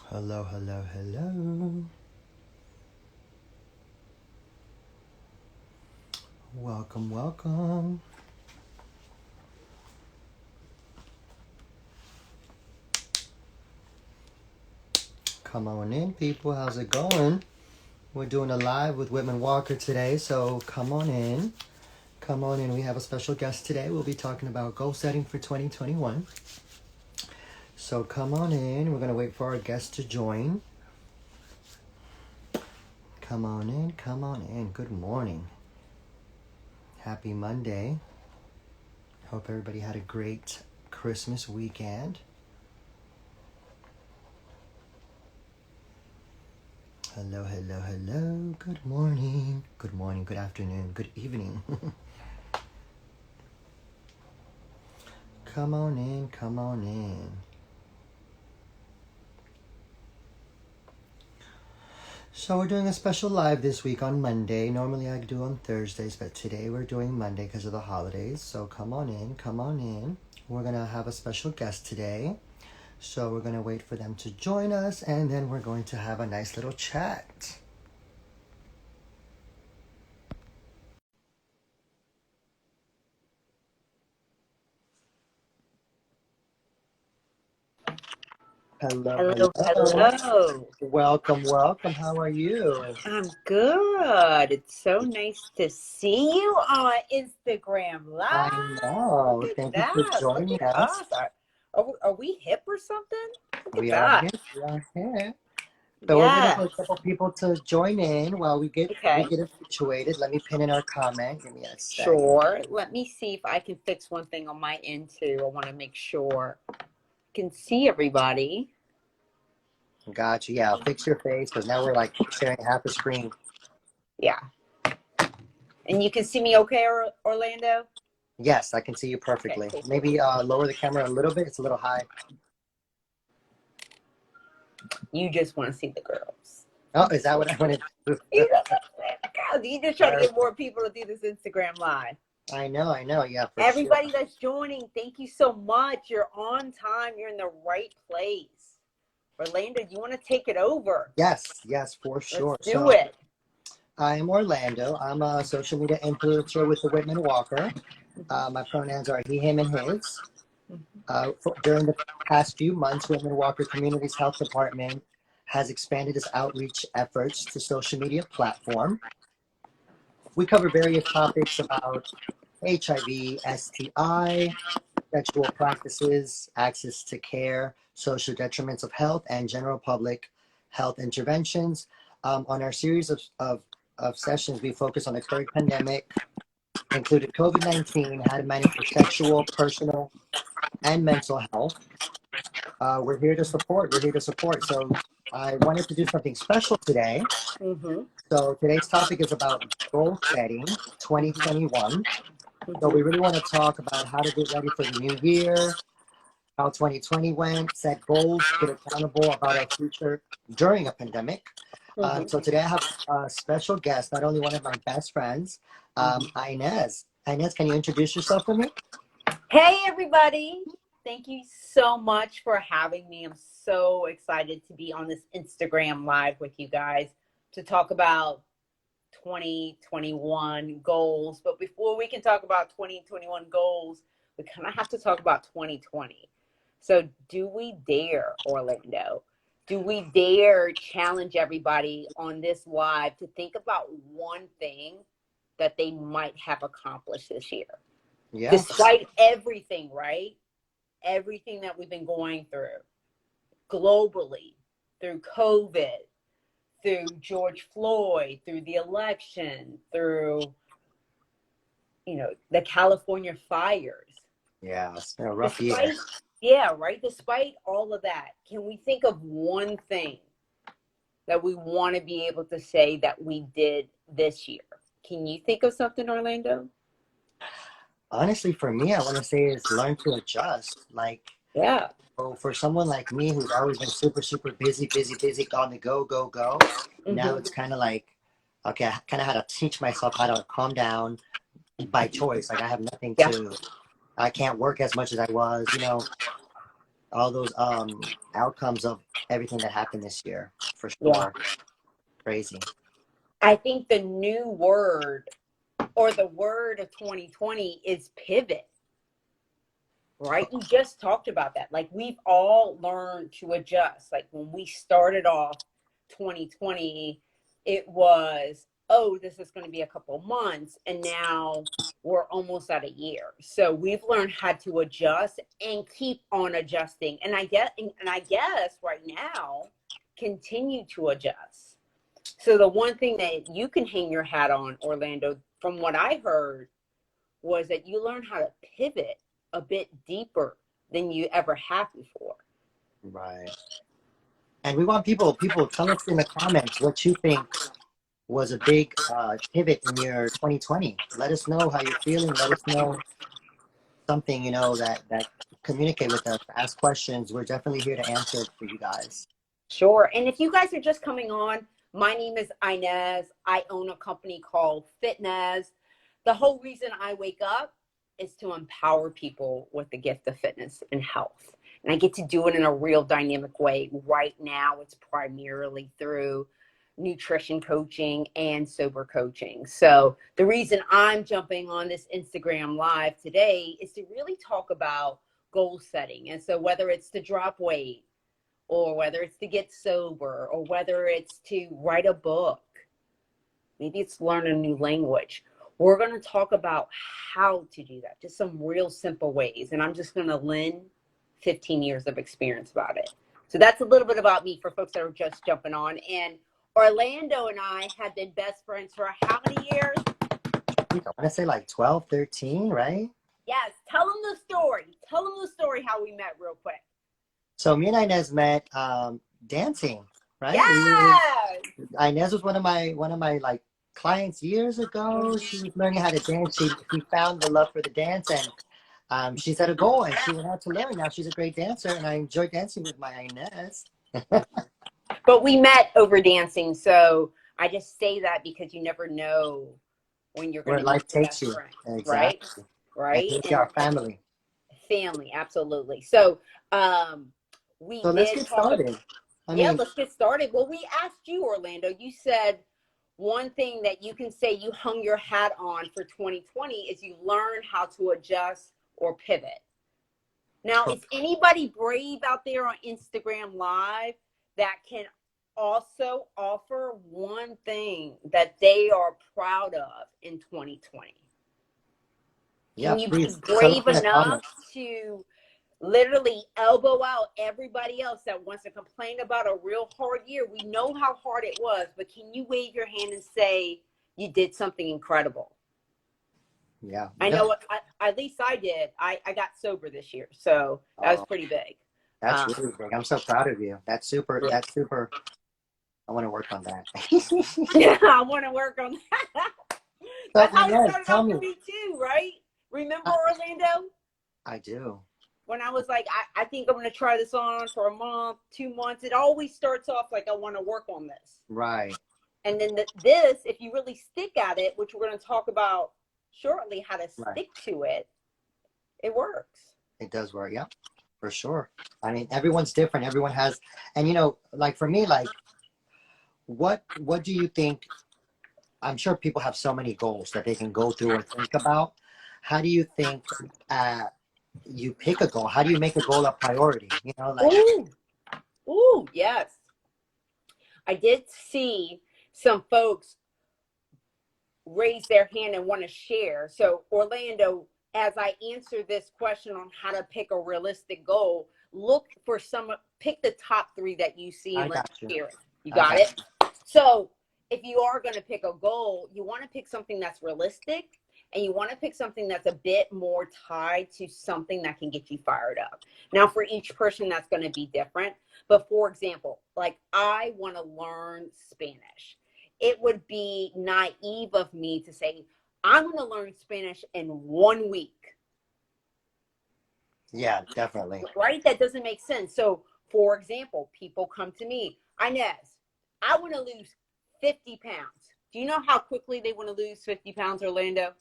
Hello, hello, hello. Welcome, welcome. Come on in, people. How's it going? We're doing a live with Whitman-Walker today, so come on in. Come on in. We have a special guest today. We'll be talking about goal setting for 2021. So come on in. We're going to wait for our guest to join. Come on in. Come on in. Good morning. Happy Monday. Hope everybody had a great Christmas weekend. Hello, hello, hello. Good morning. Good morning, good afternoon, good evening. Come on in, come on in. So we're doing a special live this week on Monday. Normally I do on Thursdays, but today we're doing Monday because of the holidays. So come on in, come on in. We're going to have a special guest today. So we're going to wait for them to join us, and then we're going to have a nice little chat. Hello, Hello, hello. hello. Welcome, welcome. How are you? I'm good. It's so nice to see you on Instagram Live. I know. Look at Thank you for that. Look joining at us. us. Are we hip or something? Look at We are that. here. We are here. So we're waiting for a Yes. couple people to join in while we get Okay. it situated. Let me pin in our comment. Give me a second. Sure. Let me see if I can fix one thing on my end too. I want to make sure I can see everybody. Got you. Yeah, fix your face because now we're like sharing half the screen. Yeah. And you can see me okay, Orlando? Yes, I can see you Okay, perfectly. cool, cool, Maybe cool. lower the camera a little bit. It's a little high. You just want to see the girls. Oh, is that what I wanted to do? You just want to see the girls. You just try to get more people to do this Instagram live. I know. Yeah, for sure. Everybody that's joining, thank you so much. You're on time. You're in the right place. Orlando, you want to take it over? Yes, for Let's sure. do So it. I'm Orlando. I'm a social media influencer with the Whitman-Walker. My pronouns are he, him, and his. During the past few months, Whitman-Walker Community's Health Department has expanded its outreach efforts to social media platform. We cover various topics about HIV, STI, sexual practices, access to care, social detriments of health, and general public health interventions. On our series of sessions, we focus on the current pandemic, included COVID-19, how to manage your sexual, personal, and mental health. We're here to support. We're here to support. So I wanted to do something special today. Mm-hmm. So today's topic is about goal setting 2021. So we really want to talk about how to get ready for the new year, how 2020 went, set goals, get accountable about our future during a pandemic. Mm-hmm. So today I have a special guest, not only one of my best friends, Inez. Inez, can you introduce yourself for me? Hey, everybody. Thank you so much for having me. I'm so excited to be on this Instagram live with you guys to talk about 2021 goals. But before we can talk about 2021 goals, we kind of have to talk about 2020. So, do we dare, Orlando? Do we dare challenge everybody on this live to think about one thing that they might have accomplished this year? Yeah. Despite everything, right? Everything that we've been going through globally, through COVID, through George Floyd, through the election, through, the California fires. Yeah, it's been a rough year. Despite all of that, can we think of one thing that we want to be able to say that we did this year? Can you think of something, Orlando? Honestly, for me, I want to say is learn to adjust. Like, Yeah. so for someone like me who's always been super, super busy, on the go, go, go, now it's kind of like, okay, I kind of had to teach myself how to calm down by choice. Like I have nothing Yeah. to, I can't work as much as I was, all those outcomes of everything that happened this year, for Yeah. sure. Crazy. I think the new word or the word of 2020 is pivot, right? You just talked about that. Like we've all learned to adjust. Like when we started off 2020, it was, oh, this is going to be a couple months. And now we're almost at a year. So we've learned how to adjust and keep on adjusting. And I guess right now, continue to adjust. So the one thing that you can hang your hat on, Orlando, from what I heard, was that you learn how to pivot a bit deeper than you ever have before. Right. And we want people tell us in the comments what you think was a big pivot in your 2020. Let us know how you're feeling. Let us know something, that communicate with us, ask questions. We're definitely here to answer it for you guys. Sure. And if you guys are just coming on, my name is Inez. I own a company called Fitness. The whole reason I wake up is to empower people with the gift of fitness and health. And I get to do it in a real dynamic way. Right now, it's primarily through nutrition coaching and sober coaching. So the reason I'm jumping on this Instagram live today is to really talk about goal setting. And so whether it's to drop weight, or whether it's to get sober, or whether it's to write a book, maybe it's learn a new language. We're going to talk about how to do that, just some real simple ways. And I'm just going to lend 15 years of experience about it. So that's a little bit about me for folks that are just jumping on. And Orlando and I have been best friends for how many years? I want to say like 12, 13, right? Yes. Tell them the story. Tell them the story how we met real quick. So me and Inez met dancing, right? Yes. Inez was one of my like clients years ago. She was learning how to dance. She found the love for the dance, and she set a goal, and she went out to learn. Now she's a great dancer, and I enjoy dancing with my Inez. But we met over dancing, so I just say that because you never know when you're going Where to life meet your takes best you. friend, right? Exactly. Right? And we are family. Family, absolutely. So we So let's did get talk. started. Let's get started. Well, we asked you, Orlando. You said one thing that you can say you hung your hat on for 2020 is you learn how to adjust or pivot. Now, is anybody brave out there on Instagram Live that can also offer one thing that they are proud of in 2020? Can you be brave enough to literally elbow out everybody else that wants to complain about a real hard year? We know how hard it was, but can you wave your hand and say you did something incredible? Yeah. I know at least I did. I got sober this year, so that was pretty big. That's really big. I'm so proud of you. That's super. Yeah. That's super. I want to work on that. Yeah, I want to work on that. That's how it started out for me too, right? Remember Orlando? I do. When I was like, I think I'm going to try this on for a month, 2 months. It always starts off like I want to work on this. Right. And then this, if you really stick at it, which we're going to talk about shortly, how to stick to it, it works. It does work, yeah, for sure. I mean, everyone's different. Everyone has, and like for me, like, what do you think? I'm sure people have so many goals that they can go through and think about. How do you think you pick a goal? How do you make a goal a priority? Ooh, yes. I did see some folks raise their hand and want to share. So Orlando, as I answer this question on how to pick a realistic goal, pick the top 3 that you see and let's share it. You got it? So if you are going to pick a goal, you want to pick something that's realistic, and you want to pick something that's a bit more tied to something that can get you fired up. Now, for each person, that's going to be different. But for example, like I want to learn Spanish. It would be naive of me to say, I'm going to learn Spanish in 1 week. Yeah, definitely. Right? That doesn't make sense. So, for example, people come to me, Inez, I want to lose 50 pounds. Do you know how quickly they want to lose 50 pounds, Orlando?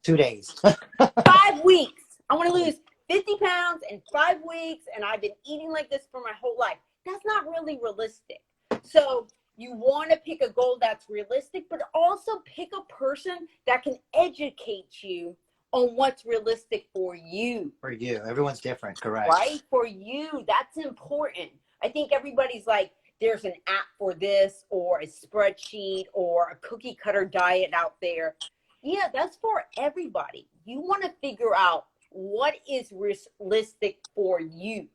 2 days. 5 weeks. I want to lose 50 pounds in 5 weeks, and I've been eating like this for my whole life. that's not really realistic. So you want to pick a goal that's realistic, but also pick a person that can educate you on what's realistic for you. For you. Everyone's different, correct. Right? For you. That's important. I think everybody's like, there's an app for this, or a spreadsheet, or a cookie cutter diet out there. Yeah, that's for everybody. You want to figure out what is realistic for you.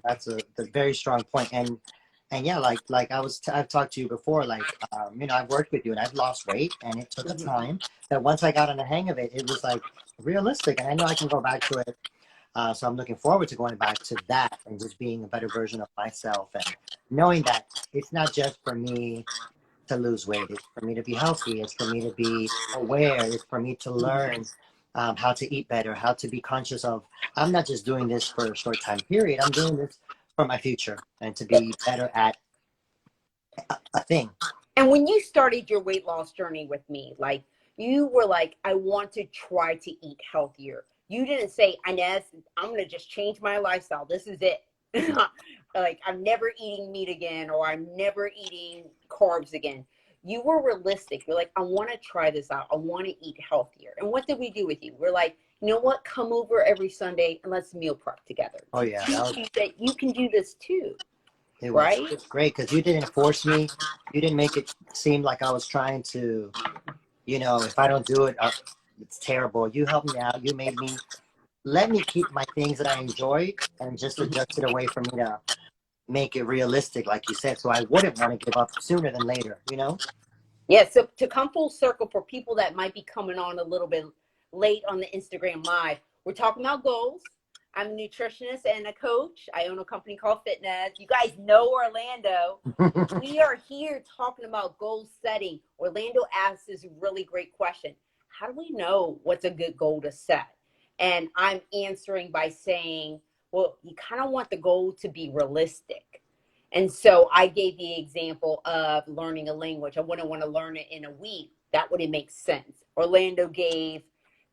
That's a very strong point. And yeah, like I've talked to you before, like, you know, I've worked with you and I've lost weight, and it took a time that once I got on the hang of it, it was like realistic, and I know I can go back to it. So I'm looking forward to going back to that and just being a better version of myself, and knowing that it's not just for me to lose weight. It's for me to be healthy. It's for me to be aware. It's for me to learn how to eat better, how to be conscious of, I'm not just doing this for a short time period. I'm doing this for my future and to be better at a thing. And when you started your weight loss journey with me, like, you were like, I want to try to eat healthier. You didn't say, Inez, I'm going to just change my lifestyle. This is it. Like, I'm never eating meat again, or I'm never eating carbs again. You were realistic. You're like, I want to try this out. I want to eat healthier. And what did we do with you? We're like, you know what? Come over every Sunday and let's meal prep together. Oh yeah, That you can do this too. it was, right? it was great because you didn't force me. You didn't make it seem like I was trying to, you know, if I don't do it, it's terrible. You helped me out. You made me, let me keep my things that I enjoyed and just adjust it away for me to make it realistic, like you said, so I wouldn't want to give up sooner than later, you know? Yeah, so to come full circle for people that might be coming on a little bit late on the Instagram Live, we're talking about goals. I'm a nutritionist and a coach. I own a company called Fitness. You guys know Orlando. We are here talking about goal setting. Orlando asked this really great question. How do we know what's a good goal to set? And I'm answering by saying, well, you kind of want the goal to be realistic. And so I gave the example of learning a language. I wouldn't want to learn it in a week. That wouldn't make sense. Orlando gave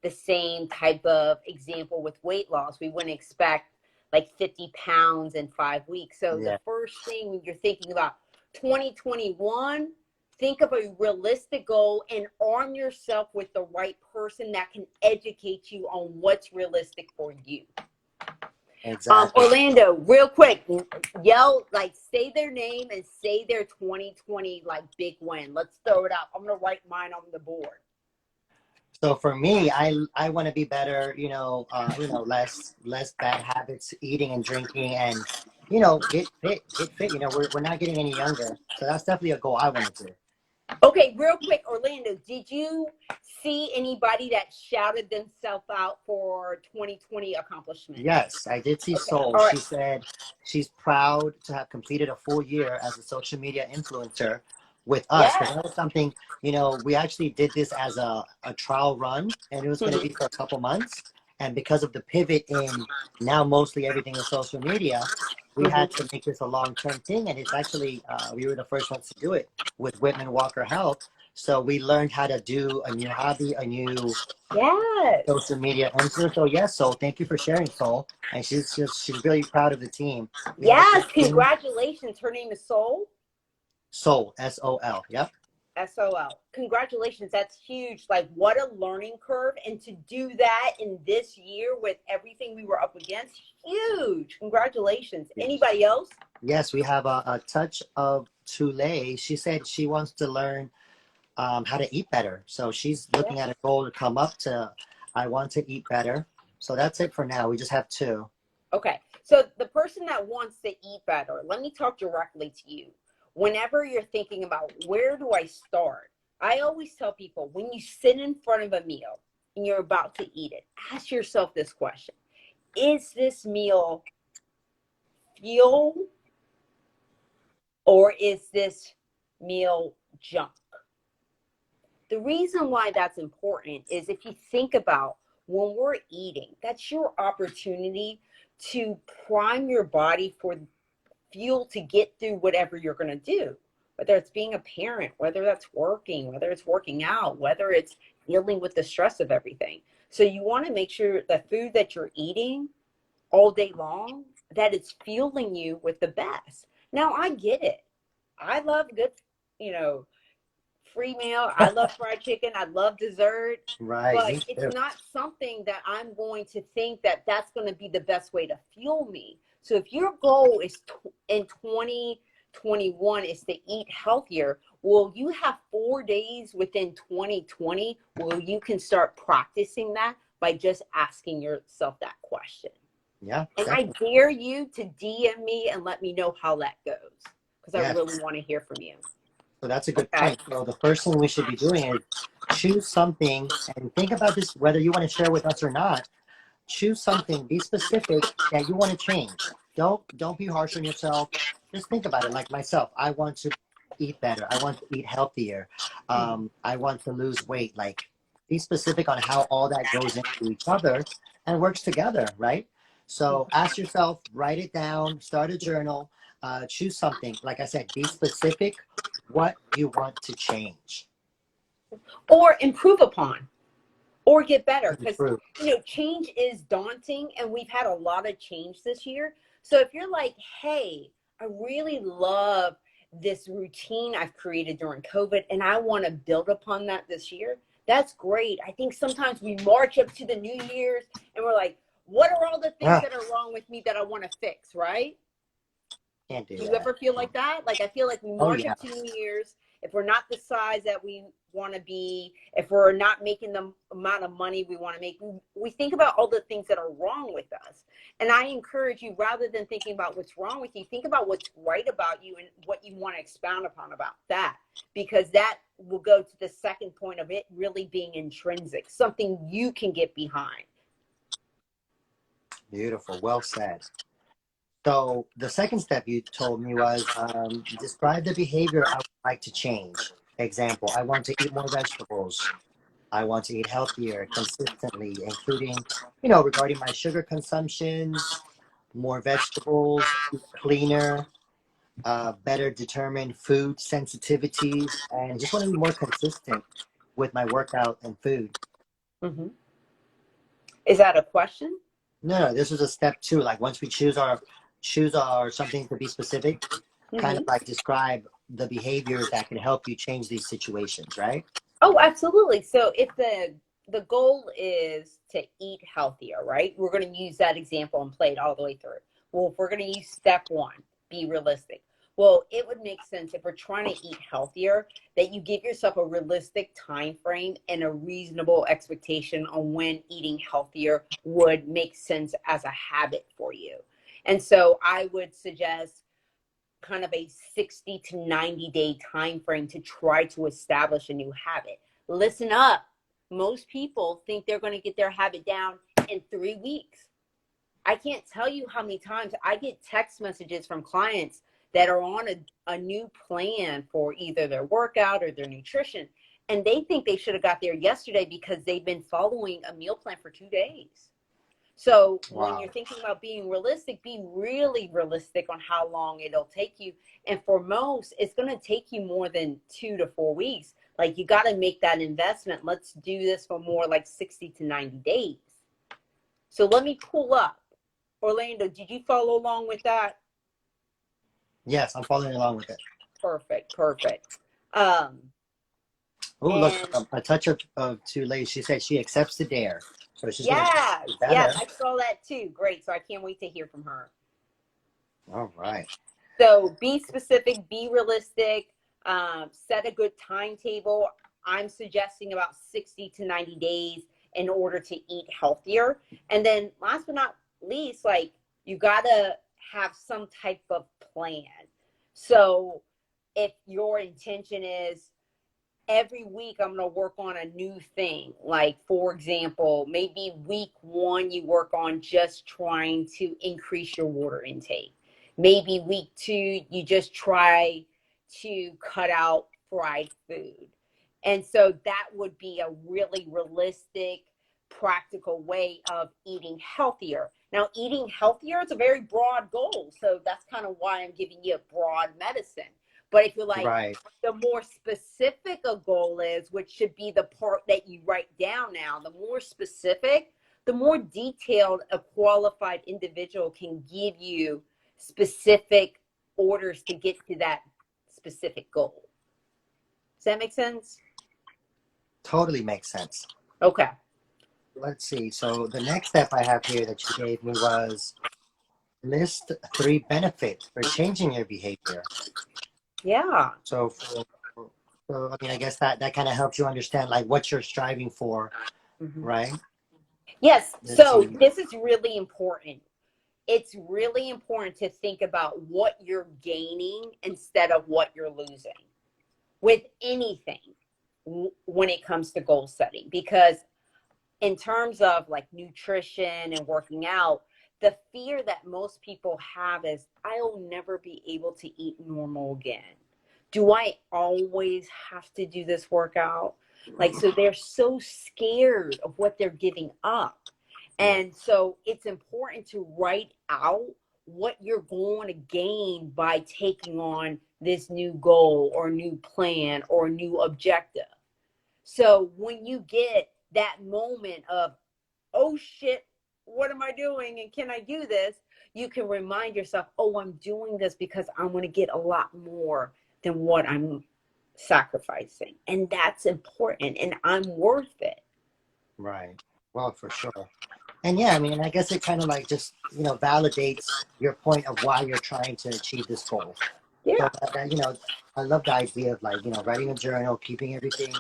the same type of example with weight loss. We wouldn't expect like 50 pounds in 5 weeks. So Yeah. the first thing when you're thinking about 2021, think of a realistic goal and arm yourself with the right person that can educate you on what's realistic for you. Exactly. Orlando, real quick, yell, like, say their name and say their 2020 like big win. Let's throw it up. I'm gonna write mine on the board. So for me, I want to be better, you know, less bad habits, eating and drinking, and, you know, get fit. You know, we're not getting any younger, so that's definitely a goal I want to do. Okay, real quick, Orlando, did you see anybody that shouted themselves out for 2020 accomplishments? Yes, I did see Soul. All right. She said she's proud to have completed a full year as a social media influencer with us. Because that was something, you know, we actually did this as a trial run, and it was going to be for a couple months. And because of the pivot in now mostly everything is social media, we had to make this a long-term thing. And it's actually, we were the first ones to do it with Whitman-Walker Health. So we learned how to do a new hobby, a new social media influencer. So yes, Soul, thank you for sharing, Soul. And she's really proud of the team. Yes, congratulations. Her name is Soul. Soul, S-O-L. Yep. S-O-L. Congratulations. That's huge. Like, what a learning curve. And to do that in this year with everything we were up against, huge. Congratulations. Yes. Anybody else? Yes, we have a touch of Tule. She said she wants to learn how to eat better. So she's looking at a goal to come up to, I want to eat better. So that's it for now. We just have 2. Okay. So the person that wants to eat better, let me talk directly to you. Whenever you're thinking about where do I start, I always tell people when you sit in front of a meal and you're about to eat it, ask yourself this question. Is this meal fuel or is this meal junk? The reason why that's important is if you think about when we're eating, that's your opportunity to prime your body for fuel to get through whatever you're going to do, whether it's being a parent, whether that's working, whether it's working out, whether it's dealing with the stress of everything. So you want to make sure the food that you're eating all day long, that it's fueling you with the best. Now, I get it. I love good, you know, free meal. I love fried chicken. I love dessert. Right. But Me it's too. not something that I'm going to think that that's going to be the best way to fuel me. So if your goal is in 2021 is to eat healthier, well, you have 4 days within 2020 where you can start practicing that by just asking yourself that question. Yeah. And I Definitely. dare you to DM me and let me know how that goes, because I Yes. really want to hear from you. So that's a good Okay. point. So the first thing we should be doing is choose something and think about this, whether you want to share with us or not. Choose something, be specific that you want to change. Don't be harsh on yourself. Just think about it. Like myself, I want to eat better. I want to eat healthier. I want to lose weight. Like, be specific on how all that goes into each other and works together, right? So ask yourself, write it down, start a journal, choose something. Like I said, be specific what you want to change. Or improve upon, or get better, because Improve. change is daunting, and we've had a lot of change this year. So if you're like, hey, I really love this routine I've created during COVID and I want to build upon that this year, that's great. I think sometimes we march up to the New Year's and we're like, what are all the things Ah, that are wrong with me that I want to fix, right? can't do Do you that. ever feel like that? Like, I feel like we Oh march yeah. up to New Year's. If we're not the size that we want to be, if we're not making the amount of money we want to make, we think about all the things that are wrong with us. And I encourage you, rather than thinking about what's wrong with you, think about what's right about you and what you want to expound upon about that. Because that will go to the second point of it really being intrinsic, something you can get behind. Beautiful. Well said. So the second step you told me was describe the behavior I would like to change. Example, I want to eat more vegetables. I want to eat healthier consistently, including, regarding my sugar consumptions, more vegetables, eat cleaner, better determine food sensitivities, and just want to be more consistent with my workout and food. Mm-hmm. Is that a question? No, no, this is a step two. Like once we choose our something to be specific, kind of Mm-hmm. like describe the behaviors that can help you change these situations, right? Oh, absolutely. So if the goal is to eat healthier, right? We're going to use that example and play it all the way through. Well, if we're going to use step one, be realistic. Well, it would make sense if we're trying to eat healthier that you give yourself a realistic time frame and a reasonable expectation on when eating healthier would make sense as a habit for you. And so I would suggest kind of a 60 to 90-day time frame to try to establish a new habit. Listen up. Most people think they're going to get their habit down in 3 weeks. I can't tell you how many times I get text messages from clients that are on a new plan for either their workout or their nutrition, and they think they should have got there yesterday because they've been following a meal plan for 2 days. So when Wow. you're thinking about being realistic, be really realistic on how long it'll take you. And for most, it's going to take you more than 2 to 4 weeks. Like, you got to make that investment. Let's do this for more like 60 to 90 days. So let me pull up. Orlando, did you follow along with that? Yes, I'm following along with it. Perfect, perfect. Um, Oh, look, and a touch of two ladies. She said she accepts the dare. So she's going to yes, do yes, better. I saw that too. Great. So I can't wait to hear from her. All right. So be specific, be realistic, set a good timetable. I'm suggesting about 60 to 90 days in order to eat healthier. And then last but not least, like, you got to have some type of plan. So if your intention is every week I'm going to work on a new thing, like, for example, maybe week one you work on just trying to increase your water intake. Maybe week two you just try to cut out fried food. And so that would be a really realistic, practical way of eating healthier. Now, eating healthier is a very broad goal, so that's kind of why I'm giving you a broad medicine. But if you're like, Right. the more specific a goal is, which should be the part that you write down now, the more specific, the more detailed a qualified individual can give you specific orders to get to that specific goal. Does that make sense? Totally makes sense. Okay. Let's see. So the next step I have here that you gave me was list 3 benefits for changing your behavior. Yeah. So, I mean, I guess that kind of helps you understand like what you're striving for, right? Yes. Let's So see. this is really important. It's really important to think about what you're gaining instead of what you're losing with anything when it comes to goal setting. Because in terms of like nutrition and working out, the fear that most people have is, I'll never be able to eat normal again. Do I always have to do this workout? Like, so they're so scared of what they're giving up. And so it's important to write out what you're going to gain by taking on this new goal or new plan or new objective. So when you get that moment of, oh shit, what am I doing? And can I do this? You can remind yourself, oh, I'm doing this because I'm going to get a lot more than what I'm sacrificing. And that's important. And I'm worth it. Right. Well, for sure. And yeah, I mean, I guess it kind of like just, validates your point of why you're trying to achieve this goal. Yeah. So, I love the idea of like, writing a journal, keeping everything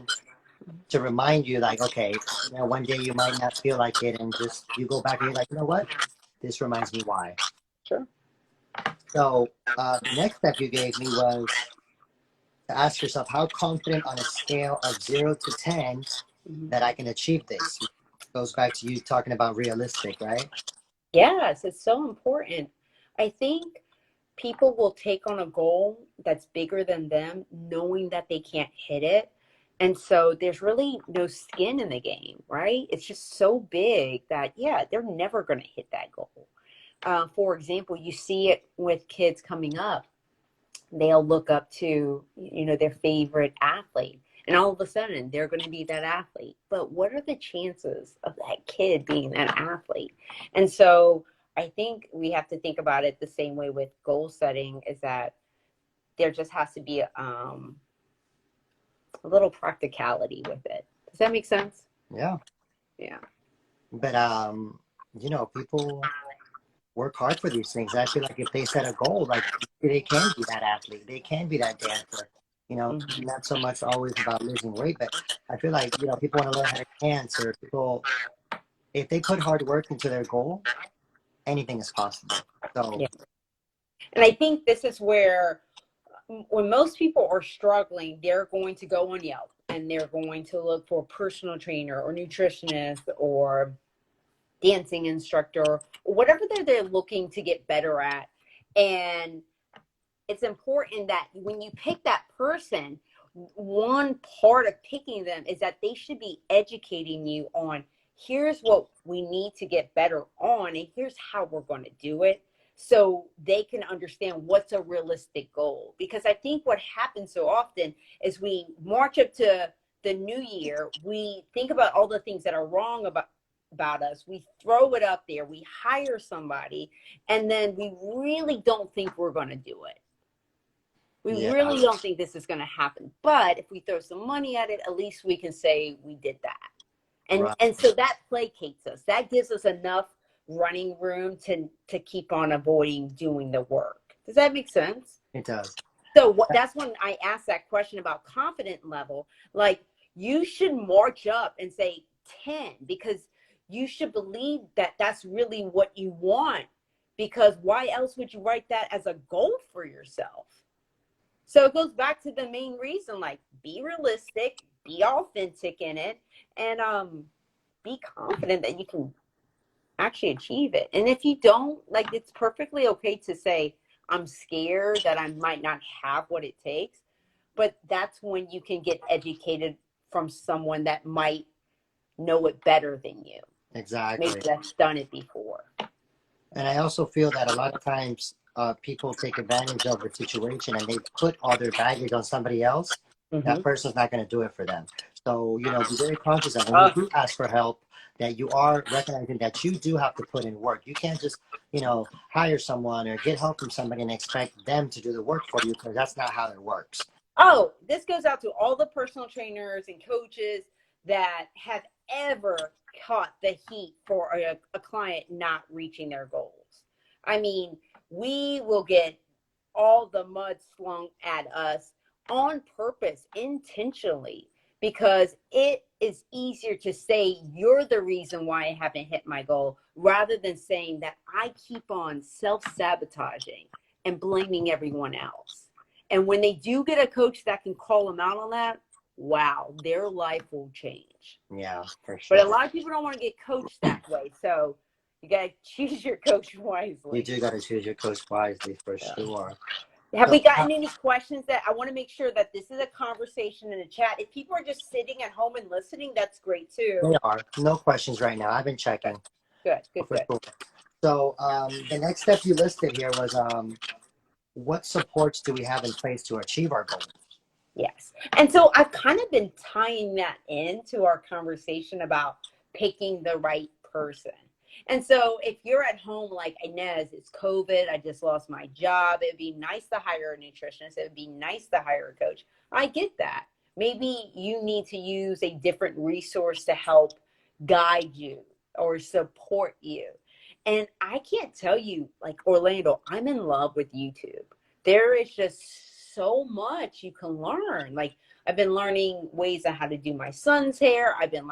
to remind you like, okay, one day you might not feel like it and just you go back and you're like, you know what? This reminds me why. Sure. So the next step you gave me was to ask yourself, how confident on a scale of 0 to 10 that I can achieve this? Goes back to you talking about realistic, right? Yes, it's so important. I think people will take on a goal that's bigger than them, knowing that they can't hit it. And so there's really no skin in the game, right? It's just so big that, yeah, they're never going to hit that goal. For example, you see it with kids coming up. They'll look up to, their favorite athlete. And all of a sudden, they're going to be that athlete. But what are the chances of that kid being that athlete? And so I think we have to think about it the same way with goal setting, is that there just has to be a little practicality with it. Does that make sense? Yeah. Yeah. But, people work hard for these things. I feel like if they set a goal, like they can be that athlete, they can be that dancer. Not so much always about losing weight, but I feel like people want to learn how to dance, or people, if they put hard work into their goal, anything is possible. So Yeah. And I think this is where, when most people are struggling, they're going to go on Yelp and they're going to look for a personal trainer or nutritionist or dancing instructor, or whatever they're looking to get better at. And it's important that when you pick that person, one part of picking them is that they should be educating you on, here's what we need to get better on, and here's how we're going to do it, so they can understand what's a realistic goal. Because I think what happens so often is we march up to the new year, we think about all the things that are wrong about us, we throw it up there, we hire somebody, and then we really don't think we're going to do it. We really don't think this is going to happen. But if we throw some money at it, at least we can say we did that. And so that placates us. That gives us enough running room to keep on avoiding doing the work. Does that make sense? it does. So that's when I asked that question about confident level. Like, you should march up and say 10, because you should believe that that's really what you want. Because why else would you write that as a goal for yourself? So it goes back to the main reason, like, be realistic, be authentic in it, and be confident that you can actually achieve it. And if you don't, like, it's perfectly okay to say, I'm scared that I might not have what it takes. But that's when you can get educated from someone that might know it better than you. Exactly. Maybe that's done it before. And I also feel that a lot of times people take advantage of the situation and they put all their baggage on somebody else. That person's not going to do it for them. So, be very conscious of when you do ask for help, that you are recognizing that you do have to put in work. You can't just, hire someone or get help from somebody and expect them to do the work for you, because that's not how it works. Oh, this goes out to all the personal trainers and coaches that have ever caught the heat for a client not reaching their goals. I mean, we will get all the mud slung at us on purpose, intentionally, because it is easier to say you're the reason why I haven't hit my goal rather than saying that I keep on self-sabotaging and blaming everyone else. And when they do get a coach that can call them out on that, wow, their life will change. Yeah, for sure. But a lot of people don't want to get coached that way. So you got to choose your coach wisely. You do got to choose your coach wisely, for sure. Have we gotten any questions? That I want to make sure that this is a conversation in the chat. If people are just sitting at home and listening, that's great too. They are. No questions right now. I've been checking. Good. Cool. So the next step you listed here was what supports do we have in place to achieve our goals? Yes. And so I've kind of been tying that into our conversation about picking the right person. And so if you're at home like Inez, it's COVID, I just lost my job, it'd be nice to hire a nutritionist, it'd be nice to hire a coach. I get that. Maybe you need to use a different resource to help guide you or support you. And I can't tell you, like Orlando, I'm in love with YouTube. There is just so much you can learn. Like I've been learning ways on how to do my son's hair. I've been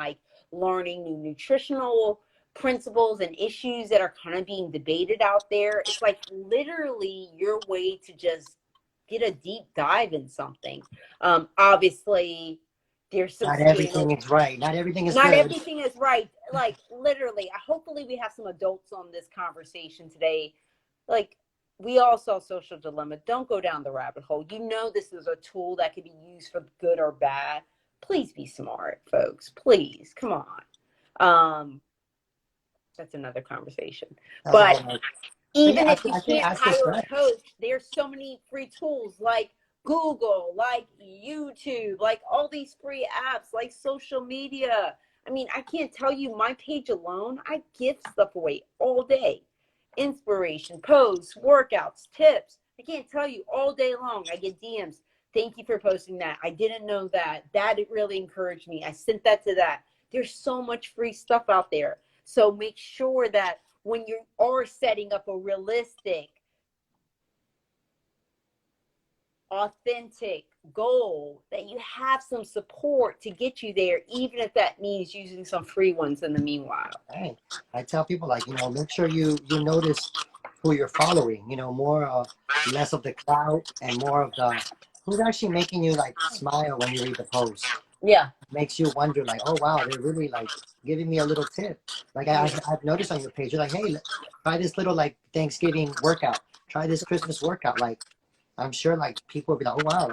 learning new nutritional principles and issues that are kind of being debated out there. It's like literally your way to just get a deep dive in something. Obviously, there's some not everything is right. Not everything is not good. everything is right. Like literally, hopefully we have some adults on this conversation today. Like we all saw Social Dilemma. Don't go down the rabbit hole. This is a tool that can be used for good or bad. Please be smart, folks. Please, come on. That's another conversation. But even if you can't hire a coach, there's so many free tools like Google, like YouTube, like all these free apps, like social media. I mean, I can't tell you, my page alone, I give stuff away all day. Inspiration, posts, workouts, tips. I can't tell you, all day long. I get DMs. Thank you for posting that. I didn't know that. That really encouraged me. I sent that to that. There's so much free stuff out there. So make sure that when you are setting up a realistic, authentic goal, that you have some support to get you there, even if that means using some free ones in the meanwhile. Hey, I tell people, make sure you notice who you're following, more less of the clout and more of the who's actually making you smile when you read the post. Yeah. It makes you wonder oh wow, they're really giving me a little tip. I've noticed on your page, you're hey, try this little Thanksgiving workout, try this Christmas workout. I'm sure people will be oh wow,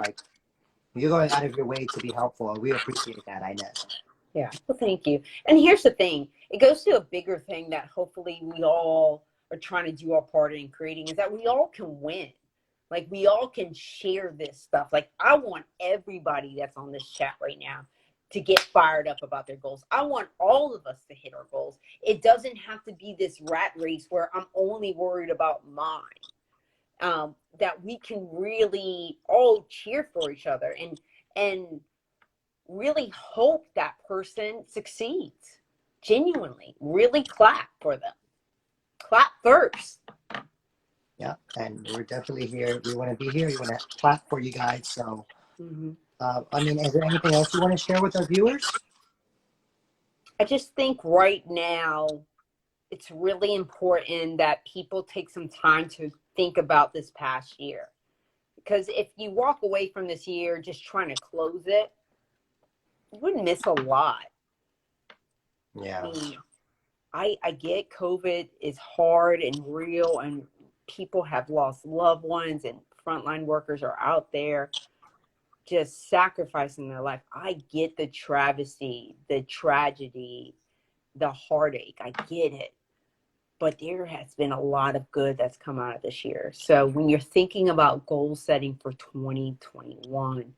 you're going out of your way to be helpful. We appreciate that, Inez. Yeah, well, thank you. And here's the thing, it goes to a bigger thing that hopefully we all are trying to do our part in creating, is that we all can win. We all can share this stuff. I want everybody that's on this chat right now to get fired up about their goals. I want all of us to hit our goals. It doesn't have to be this rat race where I'm only worried about mine. That we can really all cheer for each other and really hope that person succeeds. Genuinely, really clap for them. Clap first. Yeah, and we're definitely here. We want to be here. We want to clap for you guys. So, is there anything else you want to share with our viewers? I just think right now it's really important that people take some time to think about this past year. Because if you walk away from this year just trying to close it, you would miss a lot. Yeah. I mean, I get COVID is hard and real, and people have lost loved ones, and frontline workers are out there just sacrificing their life. I get the travesty, the tragedy, the heartache. I get it. But there has been a lot of good that's come out of this year. So when you're thinking about goal setting for 2021,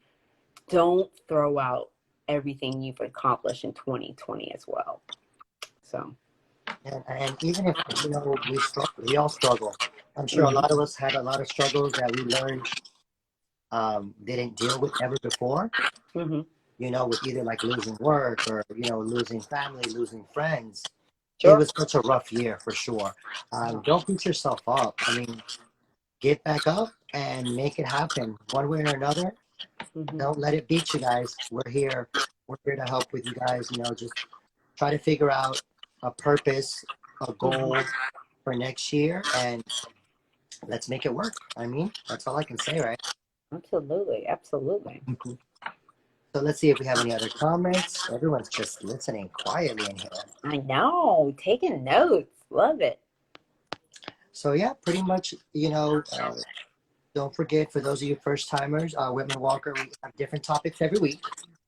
don't throw out everything you've accomplished in 2020 as well. So, And even if, we struggle, we all struggle. I'm sure a lot of us had a lot of struggles that we learned didn't deal with ever before, mm-hmm. With either like losing work or, losing family, losing friends. It Sure. was such a rough year for sure. Don't beat yourself up. I mean, get back up and make it happen one way or another. Mm-hmm. Don't let it beat you guys. We're here. We're here to help with you guys. Just try to figure out a purpose, a goal for next year, and let's make it work. I mean, that's all I can say, right? Absolutely. Absolutely. So let's see if we have any other comments. Everyone's just listening quietly in here. I know. Taking notes. Love it. So yeah, pretty much, don't forget, for those of you first timers, Whitman-Walker, we have different topics every week.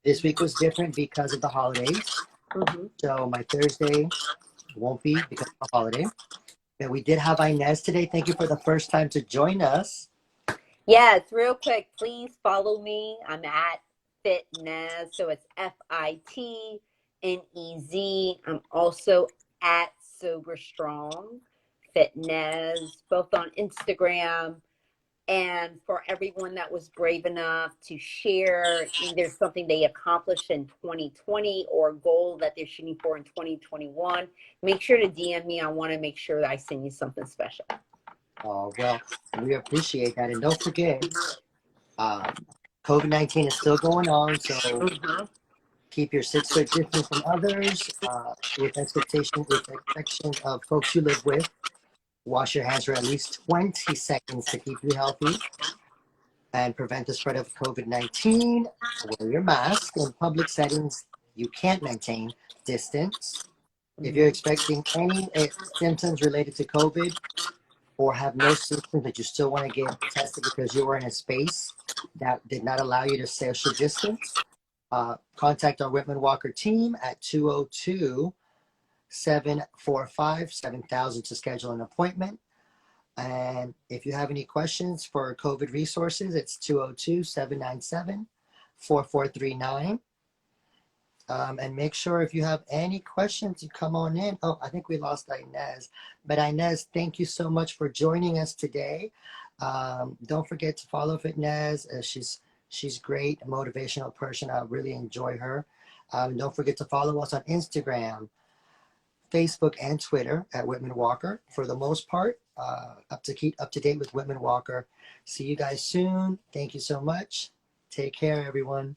This week was different because of the holidays. So my Thursday won't be because of the holiday. But we did have Inez today. Thank you for the first time to join us. Yes, real quick, please follow me. I'm at Fitnez, so it's FITNEZ. I'm also at Sober Strong Fitnez, both on Instagram. And for everyone that was brave enough to share either something they accomplished in 2020 or a goal that they're shooting for in 2021, make sure to DM me. I want to make sure that I send you something special. Oh, well, we appreciate that. And don't forget, COVID-19 is still going on, so keep your 6 foot distance from others with expectation of folks you live with. Wash your hands for at least 20 seconds to keep you healthy and prevent the spread of COVID-19. Wear your mask in public settings. You can't maintain distance. If you're expecting any symptoms related to COVID or have no symptoms but you still want to get tested because you were in a space that did not allow you to social distance, contact our Whitman-Walker team at 202-745-7000 to schedule an appointment. And if you have any questions for COVID resources, it's 202-797-4439. And make sure if you have any questions, you come on in. Oh, I think we lost Inez. But Inez, thank you so much for joining us today. Don't forget to follow Inez. She's great, a motivational person. I really enjoy her. Don't forget to follow us on Instagram, Facebook, and Twitter at Whitman-Walker. For the most part, keep up to date with Whitman-Walker. See you guys soon. Thank you so much. Take care, everyone.